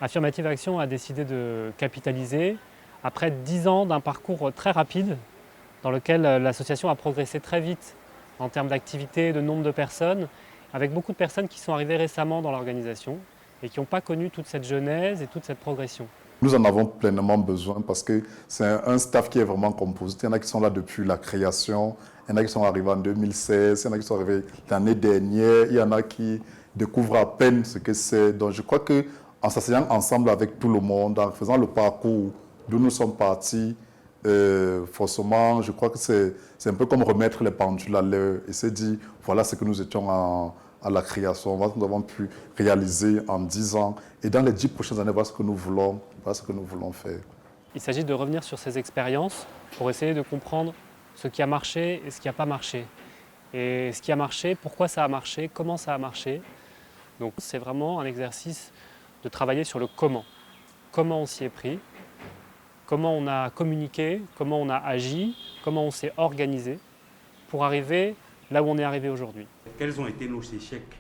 Affirmative Action a décidé de capitaliser après 10 ans d'un parcours très rapide dans lequel l'association a progressé très vite en termes d'activité, de nombre de personnes, avec beaucoup de personnes qui sont arrivées récemment dans l'organisation et qui n'ont pas connu toute cette genèse et toute cette progression. Nous en avons pleinement besoin parce que c'est un staff qui est vraiment composé. Il y en a qui sont là depuis la création, il y en a qui sont arrivés en 2016, il y en a qui sont arrivés l'année dernière, il y en a qui découvrent à peine ce que c'est. Donc je crois qu'en s'asseyant ensemble avec tout le monde, en faisant le parcours d'où nous sommes partis, forcément, je crois que c'est un peu comme remettre les pendules à l'heure et se dire, voilà ce que nous étions à la création, voilà ce que nous avons pu réaliser en 10 ans. Et dans les 10 prochaines années, voilà ce que nous voulons faire. Il s'agit de revenir sur ces expériences pour essayer de comprendre ce qui a marché et ce qui n'a pas marché. Et ce qui a marché, pourquoi ça a marché, comment ça a marché. Donc c'est vraiment un exercice de travailler sur le comment. Comment on s'y est pris, comment on a communiqué, comment on a agi, comment on s'est organisé pour arriver là où on est arrivé aujourd'hui. Quels ont été nos échecs?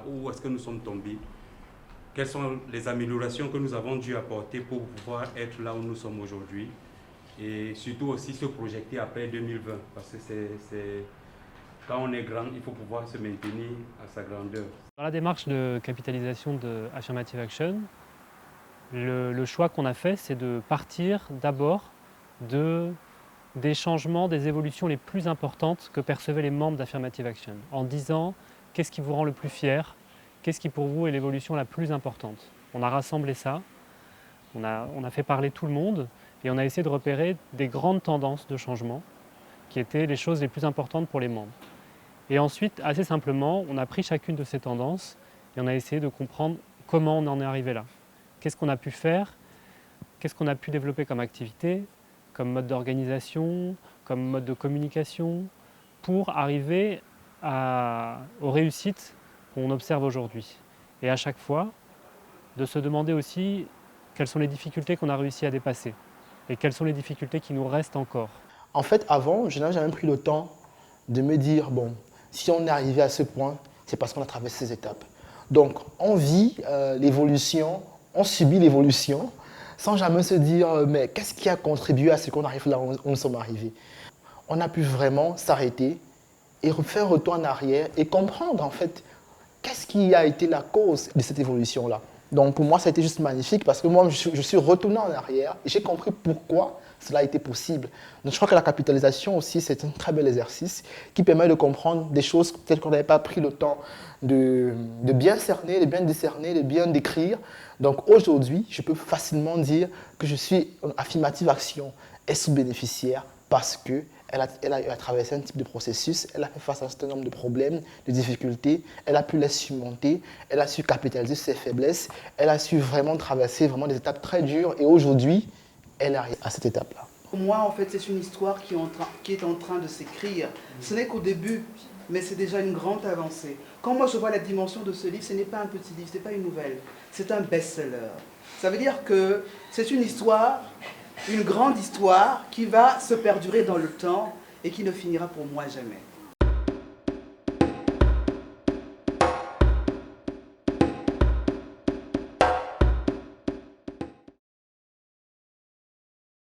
Où est-ce que nous sommes tombés? Quelles sont les améliorations que nous avons dû apporter pour pouvoir être là où nous sommes aujourd'hui? Et surtout aussi se projeter après 2020, parce que quand on est grand, il faut pouvoir se maintenir à sa grandeur. Dans la démarche de capitalisation de Affirmative Action, le choix qu'on a fait, c'est de partir d'abord des changements, des évolutions les plus importantes que percevaient les membres d'Affirmative Action, en disant qu'est-ce qui vous rend le plus fier, qu'est-ce qui pour vous est l'évolution la plus importante. On a rassemblé ça, on a fait parler tout le monde et on a essayé de repérer des grandes tendances de changement qui étaient les choses les plus importantes pour les membres. Et ensuite, assez simplement, on a pris chacune de ces tendances et on a essayé de comprendre comment on en est arrivé là. Qu'est-ce qu'on a pu faire, qu'est-ce qu'on a pu développer comme activité, comme mode d'organisation, comme mode de communication, pour arriver aux réussites qu'on observe aujourd'hui. Et à chaque fois, de se demander aussi quelles sont les difficultés qu'on a réussi à dépasser et quelles sont les difficultés qui nous restent encore. En fait, avant, je n'avais jamais pris le temps de me dire, bon, si on est arrivé à ce point, c'est parce qu'on a traversé ces étapes. Donc, on vit l'évolution, on subit l'évolution, sans jamais se dire, mais qu'est-ce qui a contribué à ce qu'on arrive là où nous sommes arrivés? On a pu vraiment s'arrêter et faire retour en arrière et comprendre, en fait, qu'est-ce qui a été la cause de cette évolution-là. Donc, pour moi, ça a été juste magnifique parce que moi, je suis retourné en arrière et j'ai compris pourquoi cela a été possible. Donc, je crois que la capitalisation aussi, c'est un très bel exercice qui permet de comprendre des choses peut-être qu'on n'avait pas pris le temps de bien cerner, de bien discerner, de bien décrire. Donc, aujourd'hui, je peux facilement dire que je suis Affirmative Action et sous-bénéficiaire parce que elle a traversé un type de processus, elle a fait face à un certain nombre de problèmes, de difficultés, elle a pu les surmonter, elle a su capitaliser ses faiblesses, elle a su vraiment traverser des étapes très dures et aujourd'hui, elle arrive à cette étape-là. Pour moi, en fait, c'est une histoire qui est en train de s'écrire. Ce n'est qu'au début, mais c'est déjà une grande avancée. Quand moi je vois la dimension de ce livre, ce n'est pas un petit livre, ce n'est pas une nouvelle, c'est un best-seller. Ça veut dire que c'est une histoire, une grande histoire qui va se perdurer dans le temps et qui ne finira pour moi jamais.